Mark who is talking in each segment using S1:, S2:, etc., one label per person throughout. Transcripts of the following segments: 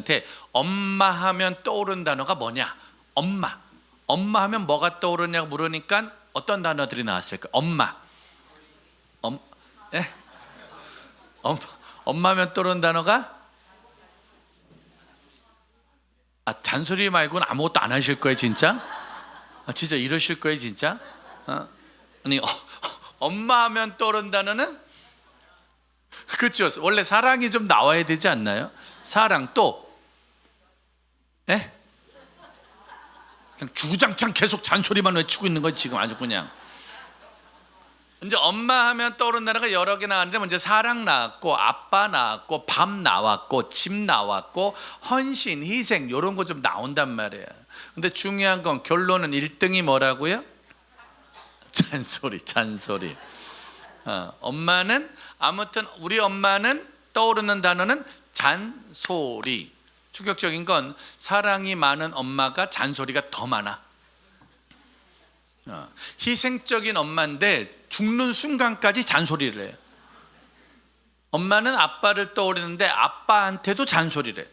S1: 아이들한테 엄마 하면 떠오르는 단어가 뭐냐? 엄마. 엄마 하면 뭐가 떠오르냐고 물으니까 어떤 단어들이 나왔을까? 엄마. 예? 엄마 하면 떠오르는 단어가? 잔소리 말고는 아무것도 안 하실 거예요, 진짜? 진짜 이러실 거예요, 진짜? 아니, 엄마 하면 떠오르는 단어는? 그렇죠. 원래 사랑이 좀 나와야 되지 않나요? 사랑 또, 예? 그냥 주구장창 계속 잔소리만 외치고 있는 거지 지금 아주 그냥. 이제 엄마 하면 떠오르는 단어가 여러 개 나왔는데 먼저 사랑 나왔고, 아빠 나왔고, 밥 나왔고, 집 나왔고, 헌신, 희생 이런 거 좀 나온단 말이에요. 근데 중요한 건 결론은 1등이 뭐라고요? 잔소리. 엄마는 아무튼 우리 엄마는 떠오르는 단어는 잔소리. 충격적인 건 사랑이 많은 엄마가 잔소리가 더 많아. 희생적인 엄마인데 죽는 순간까지 잔소리를 해요. 엄마는 아빠를 떠오르는데 아빠한테도 잔소리를 해요.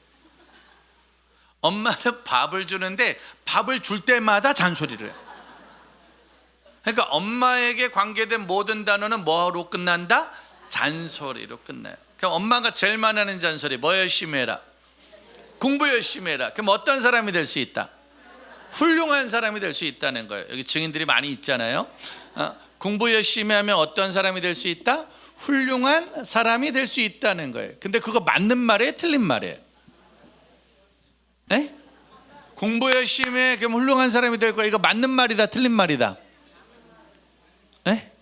S1: 엄마는 밥을 주는데 밥을 줄 때마다 잔소리를 해요. 그러니까 엄마에게 관계된 모든 단어는 뭐로 끝난다? 잔소리로 끝나요. 그럼 엄마가 제일 많이 하는 잔소리 뭐 열심히 해라, 공부 열심히 해라. 그럼 어떤 사람이 될 수 있다? 훌륭한 사람이 될 수 있다는 거예요. 여기 증인들이 많이 있잖아요. 공부 열심히 하면 어떤 사람이 될 수 있다? 훌륭한 사람이 될 수 있다는 거예요. 근데 그거 맞는 말이에요? 틀린 말이에요? 에? 공부 열심히 해 그럼 훌륭한 사람이 될 거야. 이거 맞는 말이다 틀린 말이다? 에?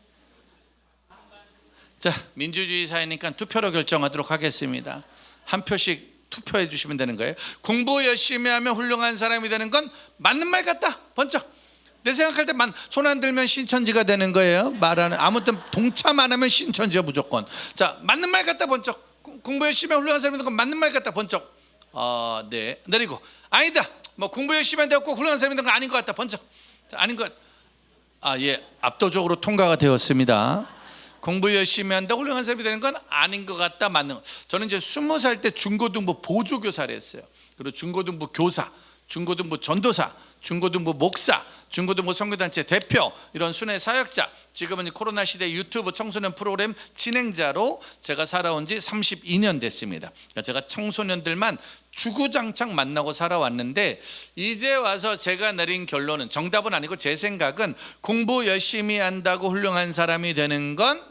S1: 자, 민주주의 사회니까 투표로 결정하도록 하겠습니다. 한 표씩 투표해 주시면 되는 거예요. 공부 열심히 하면 훌륭한 사람이 되는 건 맞는 말 같다. 번쩍. 내 생각할 때 손 안 들면 신천지가 되는 거예요. 말하는 아무튼 동참 안 하면 신천지야 무조건. 자, 맞는 말 같다. 번쩍. 공부 열심히 하면 훌륭한 사람이 되는 건 맞는 말 같다. 번쩍. 네. 내리고 아니다. 뭐 공부 열심히 한다고 꼭 훌륭한 사람이 되는 건 아닌 것 같다. 번쩍. 자, 아닌 것. 예, 압도적으로 통과가 되었습니다. 공부 열심히 한다고 훌륭한 사람이 되는 건 아닌 것 같다. 맞는 거. 저는 이제 20살 때 중고등부 보조교사를 했어요. 그리고 중고등부 교사, 중고등부 전도사, 중고등부 목사, 중고등부 선교단체 대표, 이런 순회 사역자, 지금은 코로나 시대 유튜브 청소년 프로그램 진행자로 제가 살아온 지 32년 됐습니다. 그러니까 제가 청소년들만 주구장창 만나고 살아왔는데, 이제 와서 제가 내린 결론은, 정답은 아니고 제 생각은, 공부 열심히 한다고 훌륭한 사람이 되는 건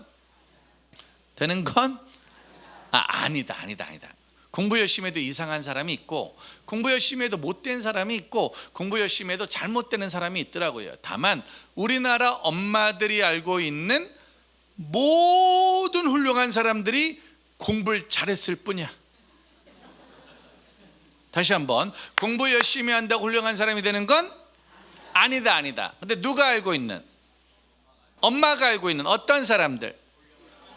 S1: 아니다. 공부 열심히 해도 이상한 사람이 있고, 공부 열심히 해도 못된 사람이 있고, 공부 열심히 해도 잘못되는 사람이 있더라고요. 다만 우리나라 엄마들이 알고 있는 모든 훌륭한 사람들이 공부를 잘했을 뿐이야. 다시 한번, 공부 열심히 한다고 훌륭한 사람이 되는 건 아니다. 근데 누가 알고 있는? 엄마가 알고 있는 어떤 사람들?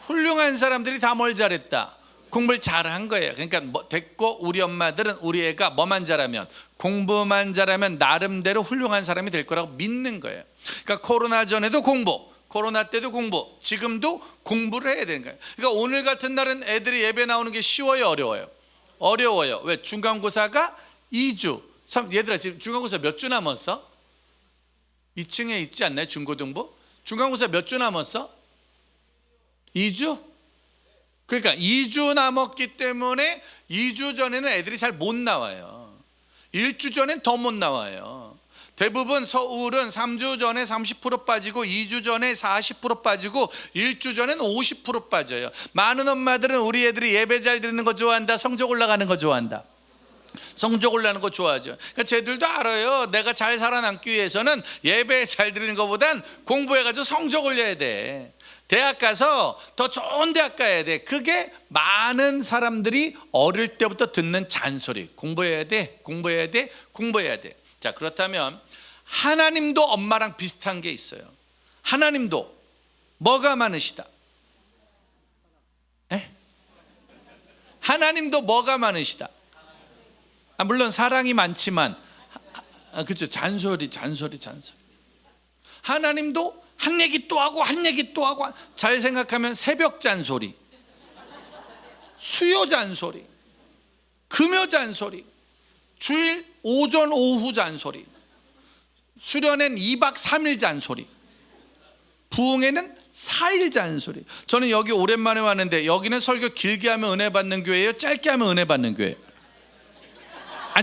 S1: 훌륭한 사람들이 다 뭘 잘했다? 공부를 잘한 거예요. 그러니까 됐고, 우리 엄마들은 우리 애가 뭐만 잘하면, 공부만 잘하면 나름대로 훌륭한 사람이 될 거라고 믿는 거예요. 그러니까 코로나 전에도 공부, 코로나 때도 공부, 지금도 공부를 해야 되는 거예요. 그러니까 오늘 같은 날은 애들이 예배 나오는 게 쉬워요, 어려워요? 어려워요. 왜? 중간고사가 2주. 얘들아, 지금 중간고사 몇 주 남았어? 2층에 있지 않나요? 중고등부? 중간고사 몇 주 남았어? 2주? 그러니까 2주 남았기 때문에 2주 전에는 애들이 잘 못 나와요. 1주 전엔 더 못 나와요. 대부분 서울은 3주 전에 30% 빠지고, 2주 전에 40% 빠지고, 1주 전에는 50% 빠져요. 많은 엄마들은 우리 애들이 예배 잘 드리는 거 좋아한다, 성적 올라가는 거 좋아한다? 성적 올라가는 거 좋아하죠. 그러니까 쟤들도 알아요. 내가 잘 살아남기 위해서는 예배 잘 드리는 것보단 공부해가지고 성적 올려야 돼. 대학 가서 더 좋은 대학 가야 돼. 그게 많은 사람들이 어릴 때부터 듣는 잔소리. 공부해야 돼. 자, 그렇다면 하나님도 엄마랑 비슷한 게 있어요. 하나님도 뭐가 많으시다? 하나님도 뭐가 많으시다? 물론 사랑이 많지만, 그렇죠. 잔소리. 하나님도 한 얘기 또 하고 잘 생각하면 새벽 잔소리, 수요 잔소리, 금요 잔소리, 주일 오전 오후 잔소리, 수련회는 2박 3일 잔소리, 부흥회는 4일 잔소리. 저는 여기 오랜만에 왔는데 여기는 설교 길게 하면 은혜 받는 교회예요? 짧게 하면 은혜 받는 교회예요?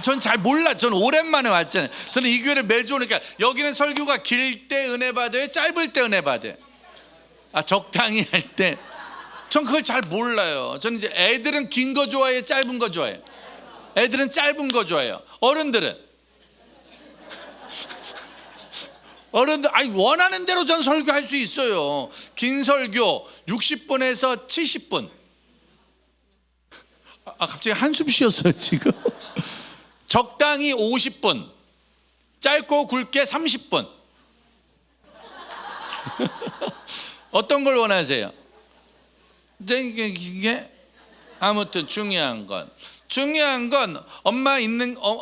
S1: 전 잘 몰라. 저는 오랜만에 왔잖아요. 저는 이 교회를 매주 오니까 여기는 설교가 길 때 은혜 받아요? 짧을 때 은혜 받아요? 적당히 할 때. 전 그걸 잘 몰라요. 저는 이제 애들은 긴 거 좋아해요? 짧은 거 좋아해요? 애들은 짧은 거 좋아해요. 어른들은 원하는 대로 전 설교할 수 있어요. 긴 설교 60분에서 70분. 갑자기 한숨 쉬었어요 지금. 적당히 50분, 짧고 굵게 30분. 어떤 걸 원하세요? 이게 아무튼 중요한 건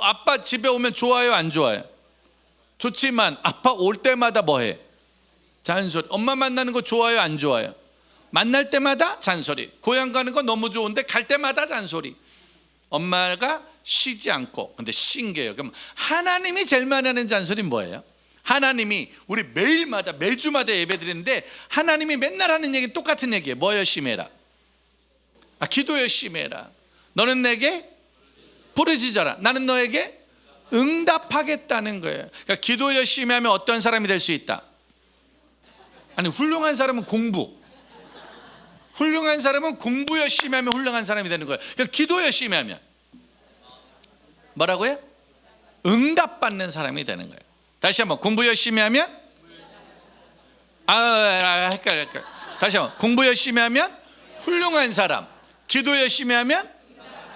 S1: 아빠 집에 오면 좋아요 안 좋아요? 좋지만 아빠 올 때마다 뭐해? 잔소리. 엄마 만나는 거 좋아요 안 좋아요? 만날 때마다 잔소리. 고향 가는 거 너무 좋은데 갈 때마다 잔소리. 엄마가 쉬지 않고. 근데 신기해요. 그럼 하나님이 제일 많이 하는 잔소리는 뭐예요? 하나님이 우리 매일마다 매주마다 예배 드리는데 하나님이 맨날 하는 얘기는 똑같은 얘기예요. 뭐 열심히 해라? 기도 열심히 해라. 너는 내게 부르짖어라. 나는 너에게 응답하겠다는 거예요. 그러니까 기도 열심히 하면 어떤 사람이 될 수 있다? 훌륭한 사람은 훌륭한 사람은 공부 열심히 하면 훌륭한 사람이 되는 거예요. 그러니까 기도 열심히 하면 뭐라고요? 응답받는 사람이 되는 거예요. 다시 한번, 공부 열심히 하면 헷갈려. 다시 한번, 공부 열심히 하면 훌륭한 사람, 기도 열심히 하면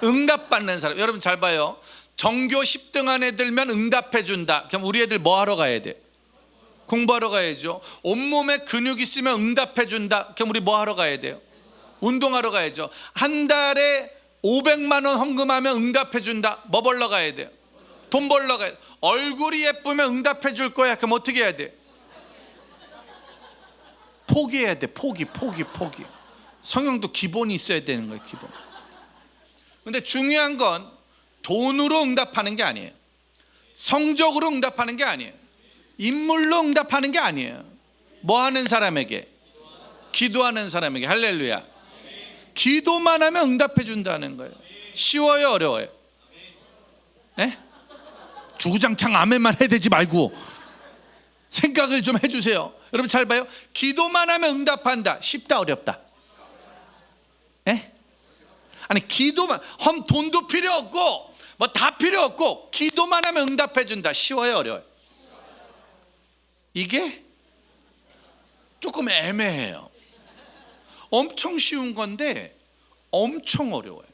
S1: 응답받는 사람. 여러분 잘 봐요. 전교 10등 안에 들면 응답해 준다. 그럼 우리 애들 뭐 하러 가야 돼? 공부하러 가야죠. 온몸에 근육 있으면 응답해 준다. 그럼 우리 뭐 하러 가야 돼요? 운동하러 가야죠. 한 달에 500만 원 헌금하면 응답해 준다. 뭐 벌러 가야 돼요? 돈 벌러 가야 돼. 얼굴이 예쁘면 응답해 줄 거야. 그럼 어떻게 해야 돼? 포기해야 돼. 포기. 성형도 기본이 있어야 되는 거예요. 기본. 근데 중요한 건 돈으로 응답하는 게 아니에요. 성적으로 응답하는 게 아니에요. 인물로 응답하는 게 아니에요. 뭐 하는 사람에게? 기도하는 사람에게. 할렐루야. 기도만 하면 응답해 준다는 거예요. 쉬워요 어려워요? 네? 주구장창 아멘만 해대지 말고 생각을 좀 해주세요. 여러분 잘 봐요. 기도만 하면 응답한다. 쉽다 어렵다? 네? 기도만, 돈도 필요 없고 뭐 다 필요 없고 기도만 하면 응답해 준다. 쉬워요 어려워요? 이게 조금 애매해요. 엄청 쉬운 건데 엄청 어려워요.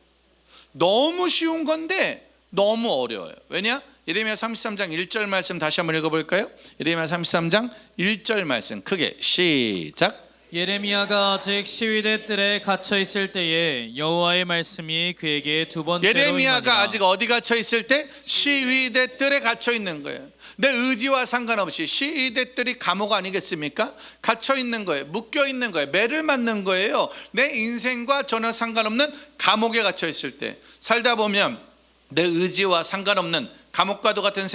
S1: 너무 쉬운 건데 너무 어려워요. 왜냐? 예레미야 33장 1절 말씀 다시 한번 읽어볼까요? 예레미야 33장 1절 말씀 크게 시작.
S2: 예레미야가 아직 시위대 뜰에 갇혀 있을 때에 여호와의 말씀이 그에게 두 번째로
S1: 예레미야가
S2: 임하니라.
S1: 아직 어디 갇혀 있을 때? 시위대 뜰에 갇혀 있는 거예요. 내 의지와 상관없이. 시위대 뜰이 감옥 아니겠습니까? 갇혀 있는 거예요. 묶여 있는 거예요. 매를 맞는 거예요. 내 인생과 전혀 상관없는 감옥에 갇혀 있을 때 살다 보면 내 의지와 상관없는 감옥과도 같은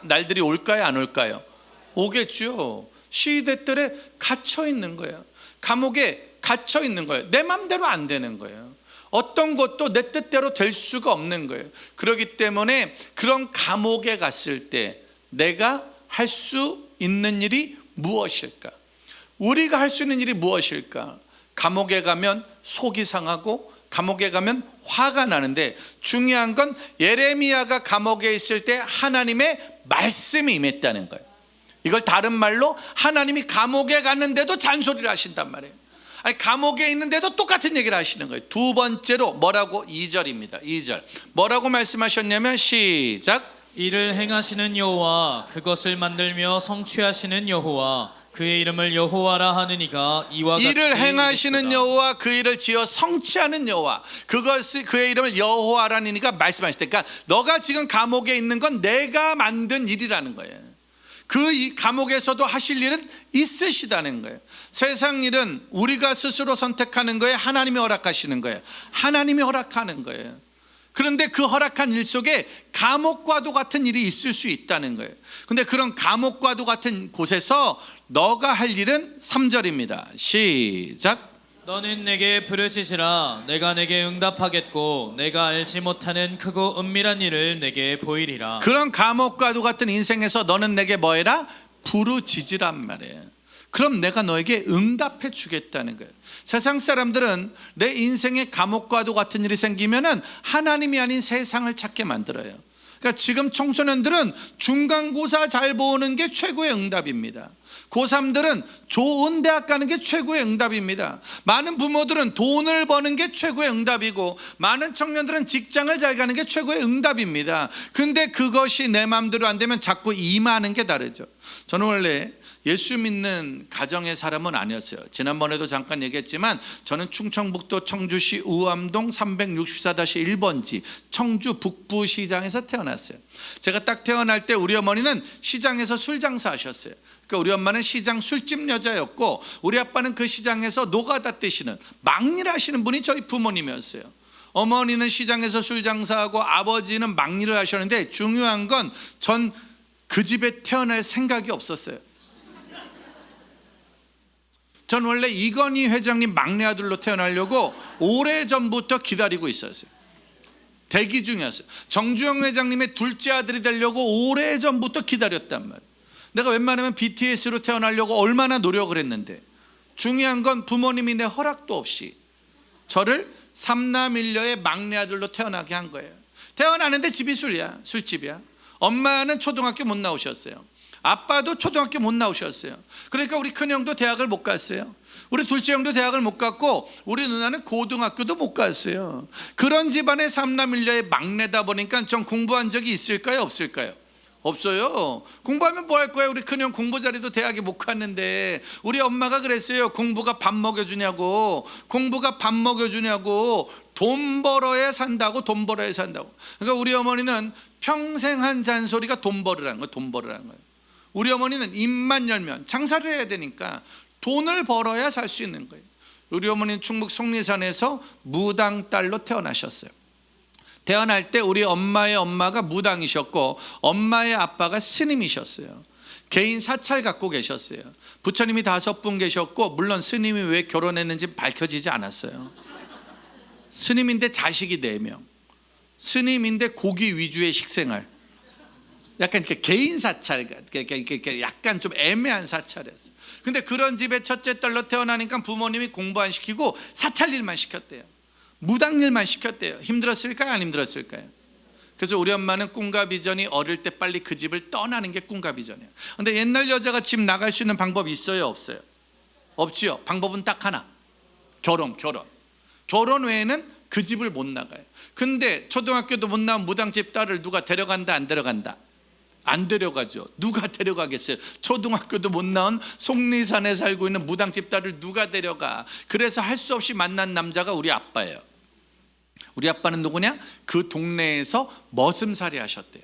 S1: 날들이 올까요 안 올까요? 오겠죠. 시위대 뜰에 갇혀 있는 거예요. 감옥에 갇혀 있는 거예요. 내 맘대로 안 되는 거예요. 어떤 것도 내 뜻대로 될 수가 없는 거예요. 그렇기 때문에 그런 감옥에 갔을 때 내가 할 수 있는 일이 무엇일까? 우리가 할 수 있는 일이 무엇일까? 감옥에 가면 속이 상하고 감옥에 가면 화가 나는데 중요한 건 예레미야가 감옥에 있을 때 하나님의 말씀이 임했다는 거예요. 이걸 다른 말로 하나님이 감옥에 갔는데도 잔소리를 하신단 말이에요. 감옥에 있는데도 똑같은 얘기를 하시는 거예요. 두 번째로 뭐라고? 2절입니다. 2절 뭐라고 말씀하셨냐면 시작.
S2: 이를 행하시는 여호와, 그것을 만들며 성취하시는 여호와, 그의 이름을 여호와라 하느니가 이와 같이
S1: 이를 행하시는
S2: 이르시도다.
S1: 여호와, 그 일을 지어 성취하는 여호와, 그것이 그의 이름을 여호와라니까 말씀하실 때, 그러니까 너가 지금 감옥에 있는 건 내가 만든 일이라는 거예요. 이 감옥에서도 하실 일은 있으시다는 거예요. 세상 일은 우리가 스스로 선택하는 거예요? 하나님이 허락하시는 거예요? 하나님이 허락하는 거예요. 그런데 그 허락한 일 속에 감옥과도 같은 일이 있을 수 있다는 거예요. 근데 그런 감옥과도 같은 곳에서 너가 할 일은 3절입니다. 시작.
S2: 너는 내게 부르짖으라. 내가 내게 응답하겠고 내가 알지 못하는 크고 은밀한 일을 내게 보이리라.
S1: 그런 감옥과도 같은 인생에서 너는 내게 뭐해라? 부르짖으란 말이에요. 그럼 내가 너에게 응답해 주겠다는 거예요. 세상 사람들은 내 인생에 감옥과도 같은 일이 생기면은 하나님이 아닌 세상을 찾게 만들어요. 그러니까 지금 청소년들은 중간고사 잘 보는 게 최고의 응답입니다. 고3들은 좋은 대학 가는 게 최고의 응답입니다. 많은 부모들은 돈을 버는 게 최고의 응답이고, 많은 청년들은 직장을 잘 가는 게 최고의 응답입니다. 근데 그것이 내 마음대로 안 되면 자꾸 임하는 게 다르죠. 저는 원래 예수 믿는 가정의 사람은 아니었어요. 지난번에도 잠깐 얘기했지만 저는 충청북도 청주시 우암동 364-1번지 청주 북부시장에서 태어났어요. 제가 딱 태어날 때 우리 어머니는 시장에서 술 장사하셨어요. 그러니까 우리 엄마는 시장 술집 여자였고, 우리 아빠는 그 시장에서 노가다 떼시는 막일 하시는 분이 저희 부모님이었어요. 어머니는 시장에서 술 장사하고 아버지는 막일을 하셨는데, 중요한 건 전 그 집에 태어날 생각이 없었어요. 전 원래 이건희 회장님 막내 아들로 태어나려고 오래전부터 기다리고 있었어요. 대기 중이었어요. 정주영 회장님의 둘째 아들이 되려고 오래전부터 기다렸단 말이에요. 내가 웬만하면 BTS로 태어나려고 얼마나 노력을 했는데, 중요한 건 부모님이 내 허락도 없이 저를 삼남일녀의 막내 아들로 태어나게 한 거예요. 태어나는데 집이 술집이야. 엄마는 초등학교 못 나오셨어요. 아빠도 초등학교 못 나오셨어요. 그러니까 우리 큰형도 대학을 못 갔어요. 우리 둘째 형도 대학을 못 갔고, 우리 누나는 고등학교도 못 갔어요. 그런 집안의 삼남일녀의 막내다 보니까 전 공부한 적이 있을까요, 없을까요? 없어요. 공부하면 뭐 할 거예요? 우리 큰형 공부 잘해도 대학에 못 갔는데, 우리 엄마가 그랬어요. 공부가 밥 먹여주냐고. 공부가 밥 먹여주냐고. 돈 벌어야 산다고. 돈 벌어야 산다고. 그러니까 우리 어머니는 평생 한 잔소리가 돈 벌으라는 거예요. 돈 벌으라는 거예요. 우리 어머니는 입만 열면 장사를 해야 되니까 돈을 벌어야 살 수 있는 거예요. 우리 어머니는 충북 속리산에서 무당딸로 태어나셨어요. 태어날 때 우리 엄마의 엄마가 무당이셨고, 엄마의 아빠가 스님이셨어요. 개인 사찰 갖고 계셨어요. 부처님이 5분 계셨고, 물론 스님이 왜 결혼했는지 밝혀지지 않았어요. 스님인데 자식이 4명, 스님인데 고기 위주의 식생활, 약간 이렇게 개인 사찰, 약간 좀 애매한 사찰이었어요. 근데 그런 집에 첫째 딸로 태어나니까 부모님이 공부 안 시키고 사찰 일만 시켰대요. 무당 일만 시켰대요. 힘들었을까요, 안 힘들었을까요? 그래서 우리 엄마는 꿈과 비전이 어릴 때 빨리 그 집을 떠나는 게 꿈과 비전이에요. 근데 옛날 여자가 집 나갈 수 있는 방법이 있어요, 없어요? 없지요. 방법은 딱 하나, 결혼 외에는 그 집을 못 나가요. 근데 초등학교도 못 나온 무당집 딸을 누가 데려간다, 안 데려간다? 안 데려가죠. 누가 데려가겠어요? 초등학교도 못 나온 속리산에 살고 있는 무당집 딸을 누가 데려가? 그래서 할 수 없이 만난 남자가 우리 아빠예요. 우리 아빠는 누구냐? 그 동네에서 머슴살이 하셨대요.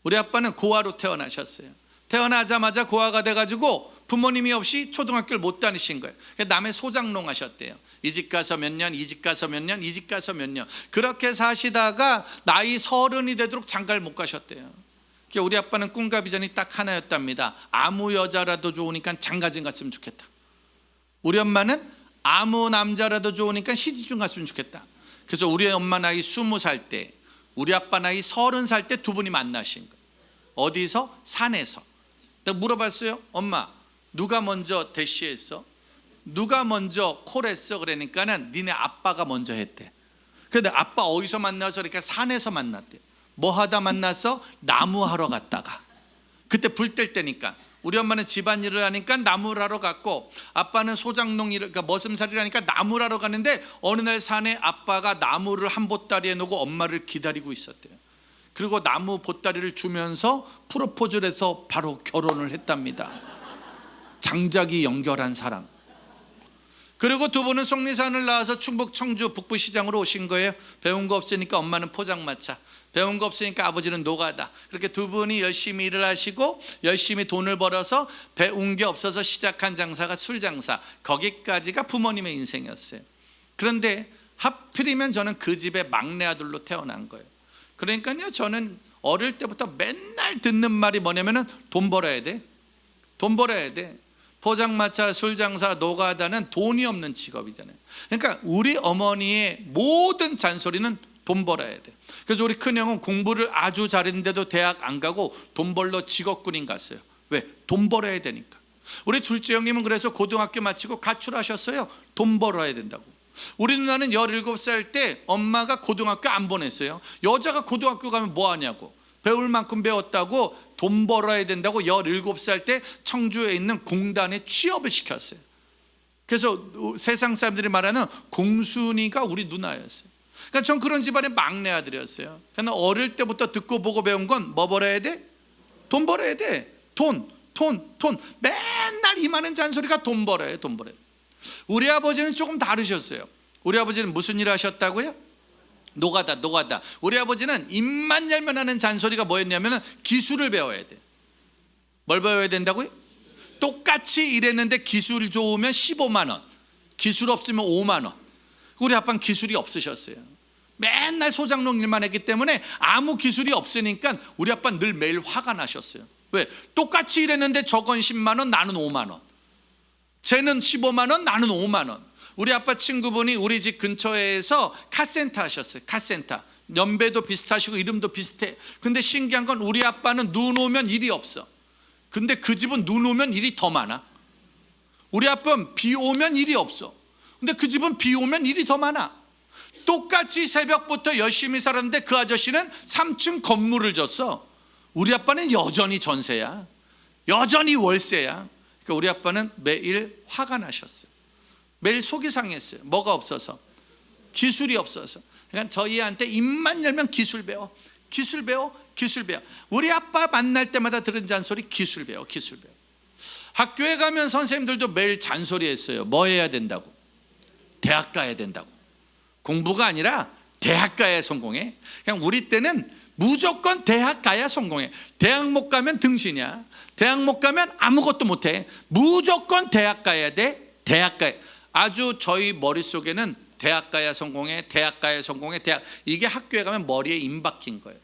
S1: 우리 아빠는 고아로 태어나셨어요. 태어나자마자 고아가 돼가지고 부모님이 없이 초등학교를 못 다니신 거예요. 남의 소장농 하셨대요. 이 집 가서 몇 년, 이 집 가서 몇 년, 이 집 가서 몇 년, 그렇게 사시다가 나이 30이 되도록 장가를 못 가셨대요. 우리 아빠는 꿈과 비전이 딱 하나였답니다. 아무 여자라도 좋으니까 장가 좀 갔으면 좋겠다. 우리 엄마는 아무 남자라도 좋으니까 시집 좀 갔으면 좋겠다. 그래서 우리 엄마 나이 20살 때, 우리 아빠 나이 30살 때 두 분이 만나신 거예요. 어디서? 산에서. 내가 물어봤어요. 엄마, 누가 먼저 대시했어? 누가 먼저 콜했어? 그러니까는 니네 아빠가 먼저 했대. 근데 아빠 어디서 만나서? 그러니까 산에서 만났대. 뭐 하다 만났어? 나무 하러 갔다가. 그때 불 뗄 때니까. 우리 엄마는 집안일을 하니까 나무를 하러 갔고, 아빠는 소장농 일을, 그러니까 머슴살이를 하니까 나무를 하러 갔는데, 어느 날 산에 아빠가 나무를 한 보따리에 놓고 엄마를 기다리고 있었대요. 그리고 나무 보따리를 주면서 프로포즈를 해서 바로 결혼을 했답니다. 장작이 연결한 사랑. 그리고 두 분은 속리산을 나와서 충북 청주 북부시장으로 오신 거예요. 배운 거 없으니까 엄마는 포장마차, 배운 거 없으니까 아버지는 노가다. 그렇게 두 분이 열심히 일을 하시고 열심히 돈을 벌어서 배운 게 없어서 시작한 장사가 술장사. 거기까지가 부모님의 인생이었어요. 그런데 하필이면 저는 그 집의 막내 아들로 태어난 거예요. 그러니까요, 저는 어릴 때부터 맨날 듣는 말이 뭐냐면은 돈 벌어야 돼. 돈 벌어야 돼. 포장마차, 술장사, 노가다는 돈이 없는 직업이잖아요. 그러니까 우리 어머니의 모든 잔소리는 돈 벌어야 돼. 그래서 우리 큰형은 공부를 아주 잘했는데도 대학 안 가고 돈 벌러 직업군인 갔어요. 왜? 돈 벌어야 되니까. 우리 둘째 형님은 그래서 고등학교 마치고 가출하셨어요. 돈 벌어야 된다고. 우리 누나는 17살 때 엄마가 고등학교 안 보냈어요. 여자가 고등학교 가면 뭐 하냐고. 배울 만큼 배웠다고 돈 벌어야 된다고 17살 때 청주에 있는 공단에 취업을 시켰어요. 그래서 세상 사람들이 말하는 공순이가 우리 누나였어요. 그러니까 전 그런 집안의 막내 아들이었어요. 그러니까 어릴 때부터 듣고 보고 배운 건 뭐 벌어야 돼? 돈 벌어야 돼. 돈. 맨날 이 많은 잔소리가 돈 벌어야 돈 벌어야. 우리 아버지는 조금 다르셨어요. 우리 아버지는 무슨 일 하셨다고요? 노가다. 우리 아버지는 입만 열면 하는 잔소리가 뭐였냐면 기술을 배워야 돼. 뭘 배워야 된다고요? 똑같이 일했는데 기술 좋으면 15만 원, 기술 없으면 5만 원. 우리 아빠는 기술이 없으셨어요. 맨날 소장농 일만 했기 때문에 아무 기술이 없으니까 우리 아빠는 늘 매일 화가 나셨어요. 왜? 똑같이 일했는데 저건 10만 원, 나는 5만 원. 쟤는 15만 원, 나는 5만 원. 우리 아빠 친구분이 우리 집 근처에서 카센터 하셨어요. 카센터. 연배도 비슷하시고 이름도 비슷해. 근데 신기한 건 우리 아빠는 눈 오면 일이 없어. 근데 그 집은 눈 오면 일이 더 많아. 우리 아빠는 비 오면 일이 없어. 근데 그 집은 비 오면 일이 더 많아. 똑같이 새벽부터 열심히 살았는데 그 아저씨는 3층 건물을 줬어. 우리 아빠는 여전히 전세야. 여전히 월세야. 그러니까 우리 아빠는 매일 화가 나셨어요. 매일 속이 상했어요. 뭐가 없어서? 기술이 없어서. 그러니까 저희한테 입만 열면 기술 배워. 우리 아빠 만날 때마다 들은 잔소리 기술 배워. 학교에 가면 선생님들도 매일 잔소리했어요. 뭐 해야 된다고? 대학 가야 된다고. 공부가 아니라 대학 가야 성공해. 그냥 우리 때는 무조건 대학 가야 성공해. 대학 못 가면 등신이야. 대학 못 가면 아무것도 못해. 무조건 대학 가야 돼. 대학 가야. 아주 저희 머릿속에는 대학 가야 성공해. 대학. 이게 학교에 가면 머리에 임박힌 거예요.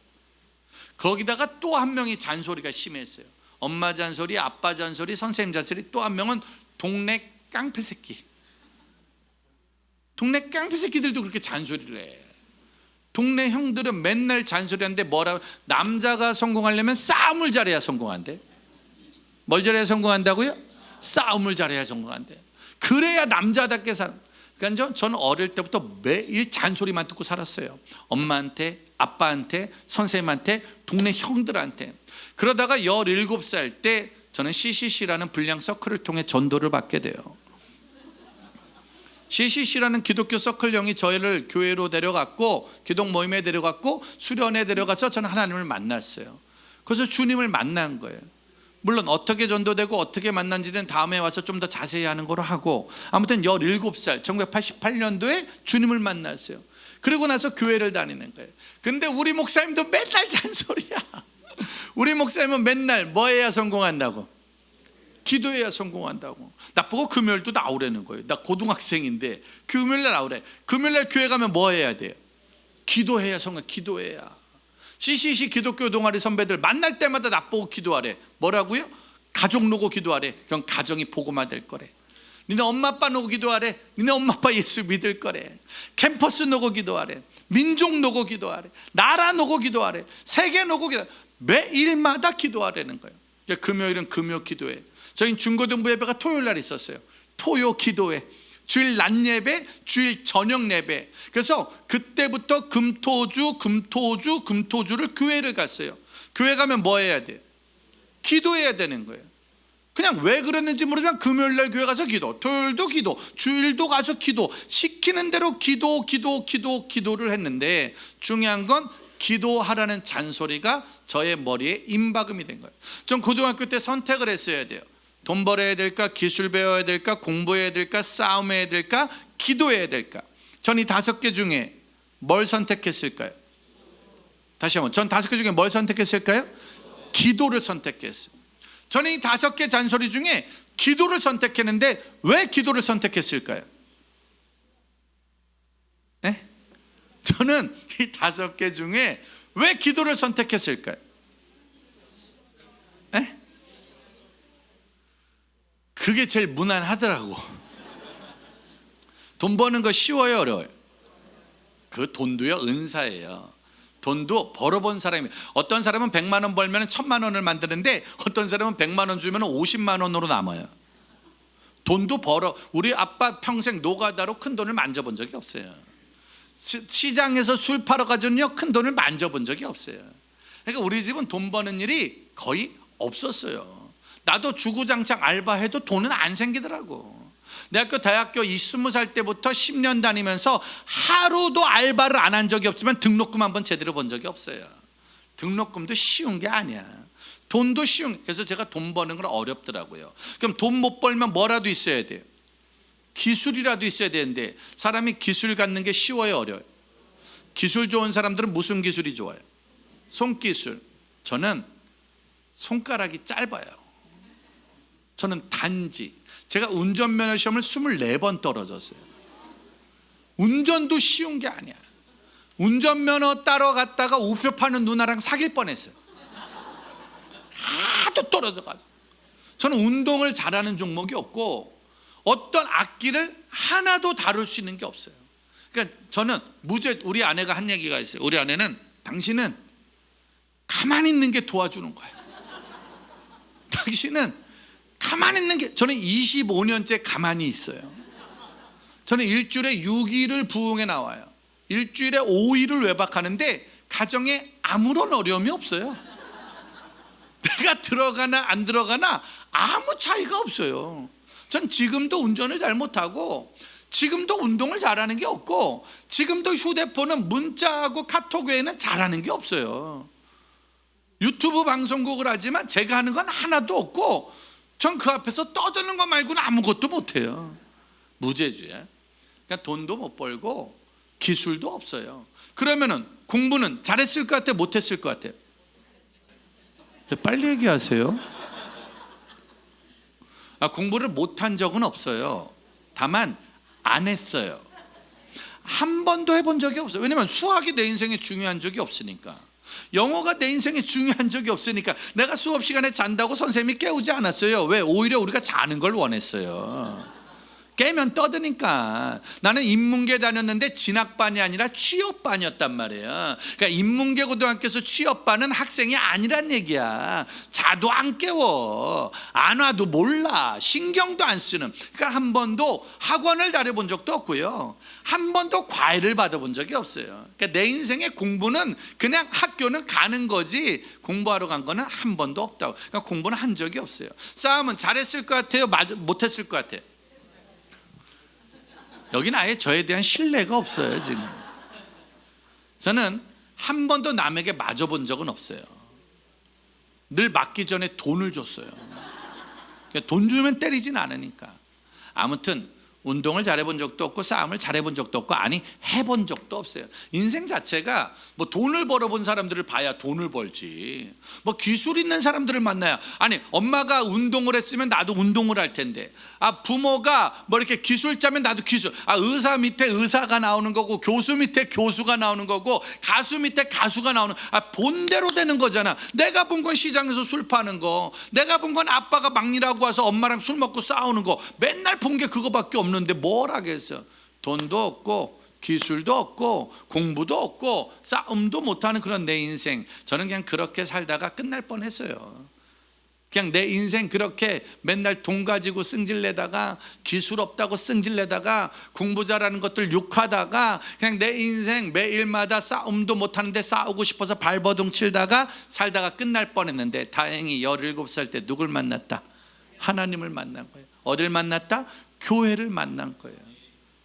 S1: 거기다가 또 한 명이 잔소리가 심했어요. 엄마 잔소리, 아빠 잔소리, 선생님 잔소리. 또 한 명은 동네 깡패 새끼. 동네 깡패 새끼들도 그렇게 잔소리를 해. 동네 형들은 맨날 잔소리하는데 뭐라고? 남자가 성공하려면 싸움을 잘해야 성공한대. 뭘 잘해야 성공한다고요? 싸움을 잘해야 성공한대. 그래야 남자답게 살아. 그러니까 저는 어릴 때부터 매일 잔소리만 듣고 살았어요. 엄마한테, 아빠한테, 선생님한테, 동네 형들한테. 그러다가 17살 때 저는 CCC라는 불량 서클을 통해 전도를 받게 돼요. CCC라는 기독교 서클형이 저희를 교회로 데려갔고 기독 모임에 데려갔고 수련회 데려가서 저는 하나님을 만났어요. 그래서 주님을 만난 거예요. 물론 어떻게 전도되고 어떻게 만난지는 다음에 와서 좀 더 자세히 하는 거로 하고, 아무튼 17살 1988년도에 주님을 만났어요. 그리고 나서 교회를 다니는 거예요. 근데 우리 목사님도 맨날 잔소리야. 우리 목사님은 맨날 뭐 해야 성공한다고? 기도해야 성공한다고. 나보고 금요일도 나오라는 거예요. 나 고등학생인데 금요일날 나오래. 금요일날 교회 가면 뭐 해야 돼요? 기도해야 성공. 기도해야. CCC 기독교 동아리 선배들 만날 때마다 나보고 기도하래. 뭐라고요? 가족 놓고 기도하래. 그럼 가정이 복음화 될 거래. 니네 엄마 아빠 놓고 기도하래. 니네 엄마 아빠 예수 믿을 거래. 캠퍼스 놓고 기도하래. 민족 놓고 기도하래. 나라 놓고 기도하래. 세계 놓고 기도하래. 매일마다 기도하라는 거예요. 금요일은 금요 기도회. 저희 중고등부 예배가 토요일 날 있었어요. 토요 기도회. 주일 낮 예배, 주일 저녁 예배. 그래서 그때부터 금토주를 교회를 갔어요. 교회 가면 뭐 해야 돼요? 기도해야 되는 거예요. 그냥 왜 그랬는지 모르지만 금요일 날 교회 가서 기도, 토요일도 기도, 주일도 가서 기도, 시키는 대로 기도를 했는데 중요한 건 기도하라는 잔소리가 저의 머리에 임박음이 된 거예요. 전 고등학교 때 선택을 했어야 돼요. 돈 벌어야 될까? 기술 배워야 될까? 공부해야 될까? 싸움해야 될까? 기도해야 될까? 전 이 5개 중에 뭘 선택했을까요? 다시 한번, 전 5개 중에 뭘 선택했을까요? 기도를 선택했어요. 저는 이 5개 잔소리 중에 기도를 선택했는데 왜 기도를 선택했을까요? 에? 저는 이 5개 중에 왜 기도를 선택했을까요? 에? 그게 제일 무난하더라고. 돈 버는 거 쉬워요, 어려워요? 그 돈도요, 은사예요. 돈도 벌어본 사람이, 어떤 사람은 100만 원 벌면 1000만 원을 만드는데 어떤 사람은 100만 원 주면 50만 원으로 남아요. 돈도 벌어. 우리 아빠 평생 노가다로 큰 돈을 만져본 적이 없어요. 시장에서 술 팔아가지고요 큰 돈을 만져본 적이 없어요. 그러니까 우리 집은 돈 버는 일이 거의 없었어요. 나도 주구장창 알바해도 돈은 안 생기더라고. 대학교 20살 때부터 10년 다니면서 하루도 알바를 안 한 적이 없지만 등록금 한번 제대로 번 적이 없어요. 등록금도 쉬운 게 아니야. 돈도 쉬운. 그래서 제가 돈 버는 건 어렵더라고요. 그럼 돈 못 벌면 뭐라도 있어야 돼요? 기술이라도 있어야 되는데 사람이 기술 갖는 게 쉬워요, 어려워요? 기술 좋은 사람들은 무슨 기술이 좋아요? 손기술. 저는 손가락이 짧아요. 저는 단지. 제가 운전면허 시험을 24번 떨어졌어요. 운전도 쉬운 게 아니야. 운전면허 따러 갔다가 우표 파는 누나랑 사귈 뻔했어요. 하도 떨어져가지고. 저는 운동을 잘하는 종목이 없고 어떤 악기를 하나도 다룰 수 있는 게 없어요. 그러니까 저는 우리 아내가 한 얘기가 있어요. 우리 아내는 당신은 가만히 있는 게 도와주는 거예요. 당신은 가만히 있는 게, 저는 25년째 가만히 있어요. 저는 일주일에 6일을 부흥에 나와요. 일주일에 5일을 외박하는데 가정에 아무런 어려움이 없어요. 내가 들어가나 안 들어가나 아무 차이가 없어요. 전 지금도 운전을 잘 못하고 지금도 운동을 잘하는 게 없고 지금도 휴대폰은 문자하고 카톡 외에는 잘하는 게 없어요. 유튜브 방송국을 하지만 제가 하는 건 하나도 없고 전 그 앞에서 떠드는 거 말고는 아무것도 못해요. 무제주야. 그러니까 돈도 못 벌고 기술도 없어요. 그러면은 공부는 잘했을 것 같아, 못했을 것 같아? 빨리 얘기하세요. 공부를 못한 적은 없어요. 다만 안 했어요. 한 번도 해본 적이 없어요. 왜냐면 수학이 내 인생에 중요한 적이 없으니까. 영어가 내 인생에 중요한 적이 없으니까. 내가 수업 시간에 잔다고 선생님이 깨우지 않았어요. 왜? 오히려 우리가 자는 걸 원했어요. 깨면 떠드니까. 나는 인문계 다녔는데 진학반이 아니라 취업반이었단 말이에요. 그러니까 인문계 고등학교에서 취업반은 학생이 아니란 얘기야. 자도 안 깨워, 안 와도 몰라, 신경도 안 쓰는. 그러니까 한 번도 학원을 다녀본 적도 없고요, 한 번도 과외를 받아본 적이 없어요. 그러니까 내 인생의 공부는 그냥 학교는 가는 거지 공부하러 간 거는 한 번도 없다고. 그러니까 공부는 한 적이 없어요. 싸움은 잘했을 것 같아요, 못했을 것 같아요? 여기는 아예 저에 대한 신뢰가 없어요. 지금 저는 한 번도 남에게 맞아본 적은 없어요. 늘 맞기 전에 돈을 줬어요. 돈 주면 때리진 않으니까. 아무튼 운동을 잘해본 적도 없고 싸움을 잘해본 적도 없고, 아니 해본 적도 없어요. 인생 자체가 뭐 돈을 벌어본 사람들을 봐야 돈을 벌지, 뭐 기술 있는 사람들을 만나야. 아니 엄마가 운동을 했으면 나도 운동을 할 텐데, 부모가 뭐 이렇게 기술자면 나도 기술, 의사 밑에 의사가 나오는 거고, 교수 밑에 교수가 나오는 거고, 가수 밑에 가수가 나오는, 본대로 되는 거잖아. 내가 본 건 시장에서 술 파는 거, 내가 본 건 아빠가 막일하고 와서 엄마랑 술 먹고 싸우는 거, 맨날 본 게 그거밖에 없는. 근데 뭘 하겠어? 돈도 없고 기술도 없고 공부도 없고 싸움도 못하는 그런 내 인생. 저는 그냥 그렇게 살다가 끝날 뻔했어요. 그냥 내 인생 그렇게 맨날 돈 가지고 승질내다가, 기술 없다고 승질내다가, 공부 잘하는 것들 욕하다가, 그냥 내 인생 매일마다 싸움도 못하는데 싸우고 싶어서 발버둥 치다가 살다가 끝날 뻔했는데, 다행히 17살 때 누굴 만났다? 하나님을 만난 거예요. 어딜 만났다? 교회를 만난 거예요.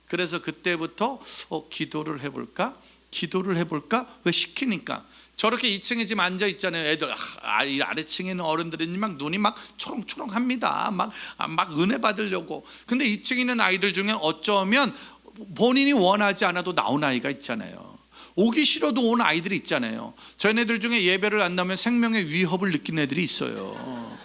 S1: 그래서 그때부터 기도를 해볼까? 기도를 해볼까? 왜 시키니까. 저렇게 2층에 지금 앉아 있잖아요. 애들 아래층에 있는 어른들은 막 눈이 막 초롱초롱합니다. 막 은혜 받으려고. 근데 2층에 있는 아이들 중에 어쩌면 본인이 원하지 않아도 나온 아이가 있잖아요. 오기 싫어도 온 아이들이 있잖아요. 저희네들 중에 예배를 안 나오면 생명의 위협을 느끼는 애들이 있어요.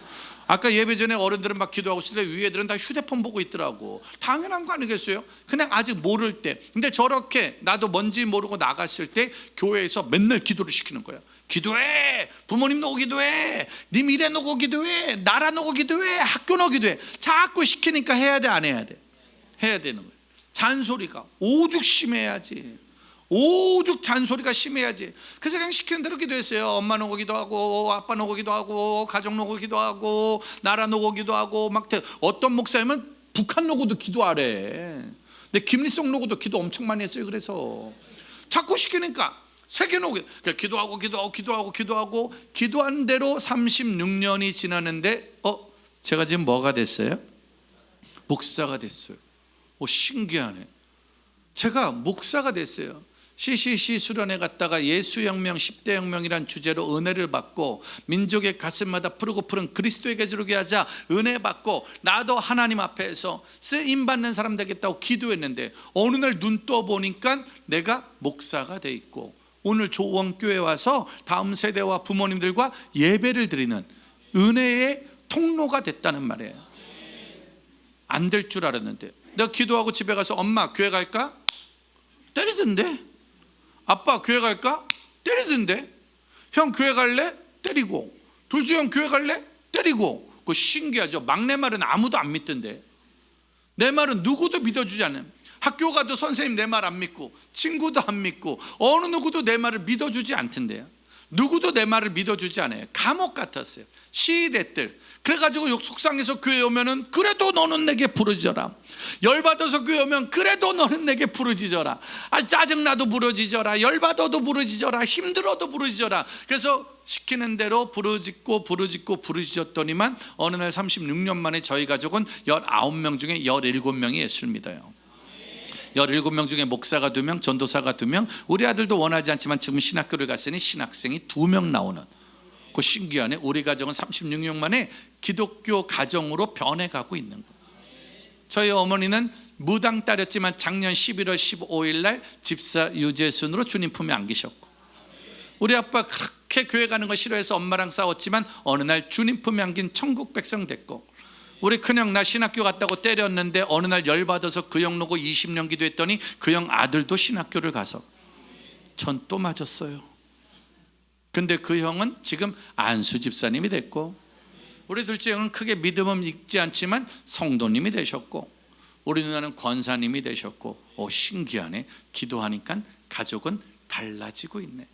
S1: 아까 예배 전에 어른들은 막 기도하고 있을 때 위에 애들은 다 휴대폰 보고 있더라고. 당연한 거 아니겠어요? 그냥 아직 모를 때. 근데 저렇게 나도 뭔지 모르고 나갔을 때 교회에서 맨날 기도를 시키는 거야. 기도해. 부모님 놓고 기도해. 네 미래 놓고 기도해. 나라 놓고 기도해. 학교 놓고 기도해. 자꾸 시키니까 해야 돼, 안 해야 돼? 해야 되는 거야. 잔소리가 오죽 심해야지. 오죽 잔소리가 심해야지. 그래서 그냥 시키는 대로 기도했어요. 엄마 놓고 기도하고, 아빠 놓고 기도하고, 가족 놓고 기도하고, 나라 놓고 기도하고. 막 어떤 목사님은 북한 놓고도 기도하래. 근데 김일성 놓고도 기도 엄청 많이 했어요. 그래서 자꾸 시키니까 세계 놓고 기도하고 기도한 대로 36년이 지났는데 제가 지금 뭐가 됐어요? 목사가 됐어요. 신기하네. 제가 목사가 됐어요. CCC 수련회 갔다가 예수혁명 10대 혁명이란 주제로 은혜를 받고, 민족의 가슴마다 푸르고 푸른 그리스도의 계절을 하자 은혜 받고, 나도 하나님 앞에서 쓰임받는 사람 되겠다고 기도했는데 어느 날 눈 떠 보니까 내가 목사가 돼 있고, 오늘 조원교회 와서 다음 세대와 부모님들과 예배를 드리는 은혜의 통로가 됐다는 말이에요. 안 될 줄 알았는데 내가 기도하고 집에 가서 엄마 교회 갈까? 때리던데. 아빠 교회 갈까? 때리던데. 형 교회 갈래? 때리고. 둘째 형 교회 갈래? 때리고. 그거 신기하죠. 막내 말은 아무도 안 믿던데. 내 말은 누구도 믿어주지 않는. 학교 가도 선생님 내 말 안 믿고, 친구도 안 믿고, 어느 누구도 내 말을 믿어주지 않던데요. 누구도 내 말을 믿어주지 않아요. 감옥 같았어요. 시대들. 그래가지고 속상해서 교회 오면은 그래도 너는 내게 부르짖어라. 열받아서 교회 오면 그래도 너는 내게 부르짖어라. 짜증나도 부르짖어라. 열받아도 부르짖어라. 힘들어도 부르짖어라. 그래서 시키는 대로 부르짖었더니만 어느 날 36년 만에 저희 가족은 19명 중에 17명이 예수를 믿어요. 17명 중에 목사가 2명, 전도사가 2명, 우리 아들도 원하지 않지만 지금 신학교를 갔으니 신학생이 2명 나오는. 그 신기하네. 우리 가정은 36년 만에 기독교 가정으로 변해가고 있는 거예요. 저희 어머니는 무당 딸이었지만 작년 11월 15일 날 집사 유재순으로 주님 품에 안기셨고, 우리 아빠 그렇게 교회 가는 거 싫어해서 엄마랑 싸웠지만 어느 날 주님 품에 안긴 천국 백성 됐고, 우리 큰형 나 신학교 갔다고 때렸는데 어느 날 열받아서 그 형 놓고 20년 기도했더니 그 형 아들도 신학교를 가서 전 또 맞았어요. 근데 그 형은 지금 안수 집사님이 됐고, 우리 둘째 형은 크게 믿음은 있지 않지만 성도님이 되셨고, 우리 누나는 권사님이 되셨고. 신기하네. 기도하니까 가족은 달라지고 있네.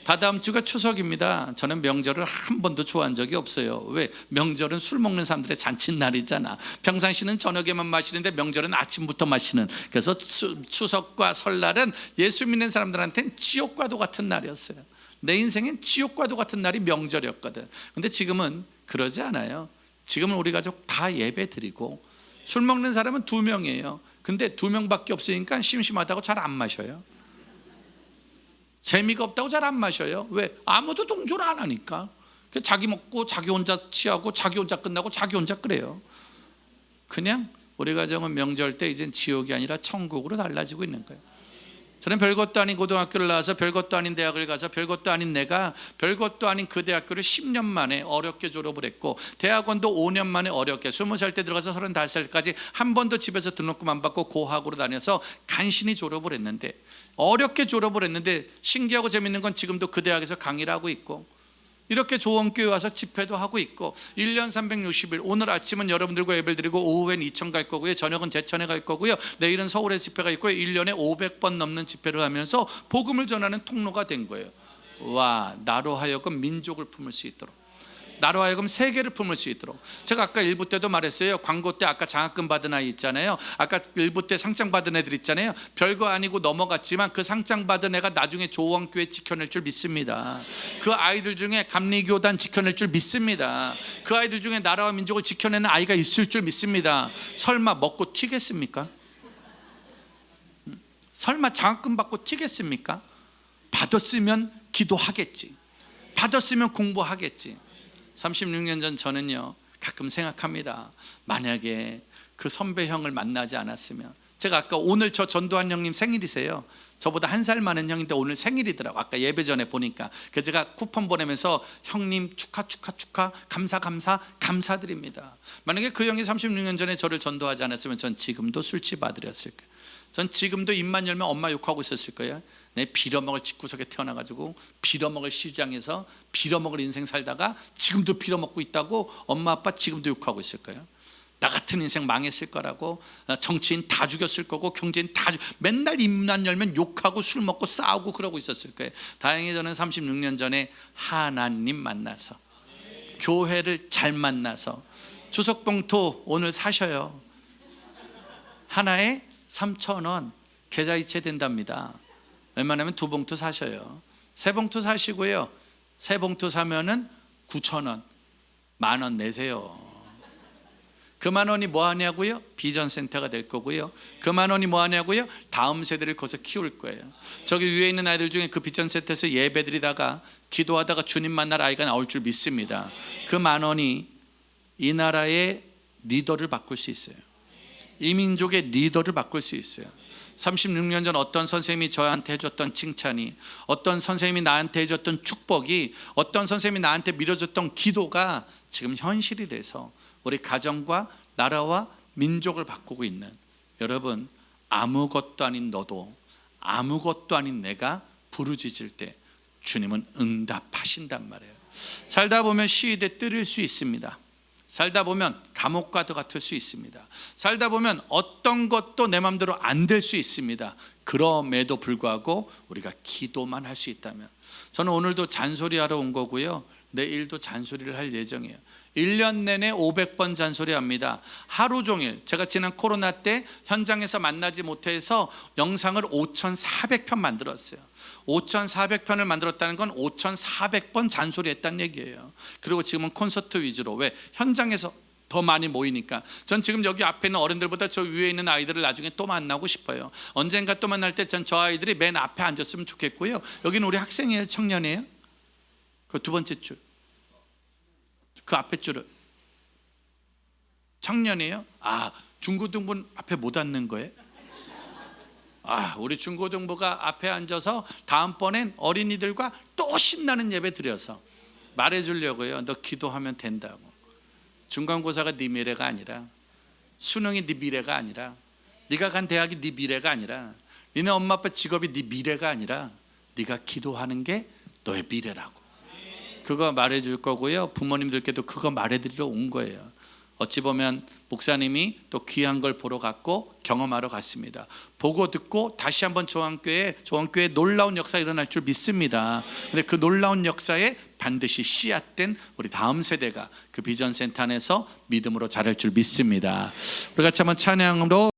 S1: 다다음 주가 추석입니다. 저는 명절을 한 번도 좋아한 적이 없어요. 왜? 명절은 술 먹는 사람들의 잔칫날이잖아. 평상시는 저녁에만 마시는데 명절은 아침부터 마시는. 그래서 추석과 설날은 예수 믿는 사람들한테는 지옥과도 같은 날이었어요. 내 인생엔 지옥과도 같은 날이 명절이었거든. 근데 지금은 그러지 않아요. 지금은 우리 가족 다 예배 드리고, 술 먹는 사람은 2명이에요. 근데 2명밖에 없으니까 심심하다고 잘 안 마셔요. 재미가 없다고 잘 안 마셔요. 왜? 아무도 동조를 안 하니까. 자기 먹고 자기 혼자 취하고 자기 혼자 끝나고 자기 혼자 그래요. 그냥 우리 가정은 명절 때 이젠 지옥이 아니라 천국으로 달라지고 있는 거예요. 저는 별것도 아닌 고등학교를 나와서 별것도 아닌 대학을 가서 별것도 아닌 내가 별것도 아닌 그 대학교를 10년 만에 어렵게 졸업을 했고, 대학원도 5년 만에 어렵게 20살 때 들어가서 35살까지 한 번도 집에서 등록금 안 받고 고학으로 다녀서 간신히 졸업을 했는데, 어렵게 졸업을 했는데 신기하고 재밌는 건 지금도 그 대학에서 강의를 하고 있고, 이렇게 조원교회 와서 집회도 하고 있고, 1년 360일, 오늘 아침은 여러분들과 예배를 드리고 오후엔 이천 갈 거고요, 저녁은 제천에 갈 거고요, 내일은 서울에 집회가 있고요. 1년에 500번 넘는 집회를 하면서 복음을 전하는 통로가 된 거예요. 와, 나로 하여금 민족을 품을 수 있도록, 나로 하여금 세계를 품을 수 있도록. 제가 아까 일부 때도 말했어요. 광고 때 아까 장학금 받은 아이 있잖아요. 아까 일부 때 상장 받은 애들 있잖아요. 별거 아니고 넘어갔지만 그 상장 받은 애가 나중에 조원교회 지켜낼 줄 믿습니다. 그 아이들 중에 감리교단 지켜낼 줄 믿습니다. 그 아이들 중에 나라와 민족을 지켜내는 아이가 있을 줄 믿습니다. 설마 먹고 튀겠습니까? 설마 장학금 받고 튀겠습니까? 받았으면 기도하겠지. 받았으면 공부하겠지. 36년 전 저는요 가끔 생각합니다. 만약에 그 선배 형을 만나지 않았으면 제가 아까 오늘 저 전도한 형님 생일이세요. 저보다 한 살 많은 형인데 오늘 생일이더라고. 아까 예배 전에 보니까. 그래서 제가 쿠폰 보내면서 형님 축하 감사드립니다. 만약에 그 형이 36년 전에 저를 전도하지 않았으면 전 지금도 술집 아들이었을 거예요. 전 지금도 입만 열면 엄마 욕하고 있었을 거예요. 내 빌어먹을 집구석에 태어나가지고 빌어먹을 시장에서 빌어먹을 인생 살다가 지금도 빌어먹고 있다고 엄마 아빠 지금도 욕하고 있을 거예요. 나 같은 인생 망했을 거라고, 정치인 다 죽였을 거고, 경제인 다 맨날 입만 열면 욕하고 술 먹고 싸우고 그러고 있었을 거예요. 다행히 저는 36년 전에 하나님 만나서, 교회를 잘 만나서, 주석봉투 오늘 사셔요. 하나에 3,000원 계좌이체 된답니다. 웬만하면 2봉투 사셔요. 3봉투 사시고요, 3봉투 사면은 9,000원, 10,000원 내세요. 그 10,000원이 뭐 하냐고요? 비전센터가 될 거고요. 그 10,000원이 뭐 하냐고요? 다음 세대를 거기서 키울 거예요. 저기 위에 있는 아이들 중에 그 비전센터에서 예배드리다가 기도하다가 주님 만날 아이가 나올 줄 믿습니다. 그 10,000원이 이 나라의 리더를 바꿀 수 있어요. 이 민족의 리더를 바꿀 수 있어요. 36년 전 어떤 선생님이 저한테 해줬던 칭찬이, 어떤 선생님이 나한테 해줬던 축복이, 어떤 선생님이 나한테 밀어줬던 기도가 지금 현실이 돼서 우리 가정과 나라와 민족을 바꾸고 있는 여러분, 아무것도 아닌 너도, 아무것도 아닌 내가 부르짖을 때 주님은 응답하신단 말이에요. 살다 보면 시위대 뜰릴 수 있습니다. 살다 보면 감옥과도 같을 수 있습니다. 살다 보면 어떤 것도 내 마음대로 안 될 수 있습니다. 그럼에도 불구하고 우리가 기도만 할 수 있다면, 저는 오늘도 잔소리하러 온 거고요, 내일도 잔소리를 할 예정이에요. 1년 내내 500번 잔소리합니다. 하루 종일. 제가 지난 코로나 때 현장에서 만나지 못해서 영상을 5,400편 만들었어요. 5,400편을 만들었다는 건 5,400번 잔소리했다는 얘기예요. 그리고 지금은 콘서트 위주로. 왜? 현장에서 더 많이 모이니까. 전 지금 여기 앞에 있는 어른들보다 저 위에 있는 아이들을 나중에 또 만나고 싶어요. 언젠가 또 만날 때 전 저 아이들이 맨 앞에 앉았으면 좋겠고요. 여기는 우리 학생이에요? 청년이에요? 그 두 번째 줄, 그 앞에 줄은 청년이에요? 아, 중고등부는 앞에 못 앉는 거예요? 아, 우리 중고등부가 앞에 앉아서 다음번엔 어린이들과 또 신나는 예배 드려서 말해주려고요. 너 기도하면 된다고. 중간고사가 네 미래가 아니라, 수능이 네 미래가 아니라, 네가 간 대학이 네 미래가 아니라, 니네 엄마 아빠 직업이 네 미래가 아니라, 네가 기도하는 게 너의 미래라고. 그거 말해줄 거고요. 부모님들께도 그거 말해드리러 온 거예요. 어찌 보면 목사님이 또 귀한 걸 보러 갔고 경험하러 갔습니다. 보고 듣고 다시 한번 조항교회 놀라운 역사 일어날 줄 믿습니다. 근데 그 놀라운 역사에 반드시 씨앗된 우리 다음 세대가 그 비전센터 안에서 믿음으로 자랄 줄 믿습니다. 우리 같이 한번 찬양으로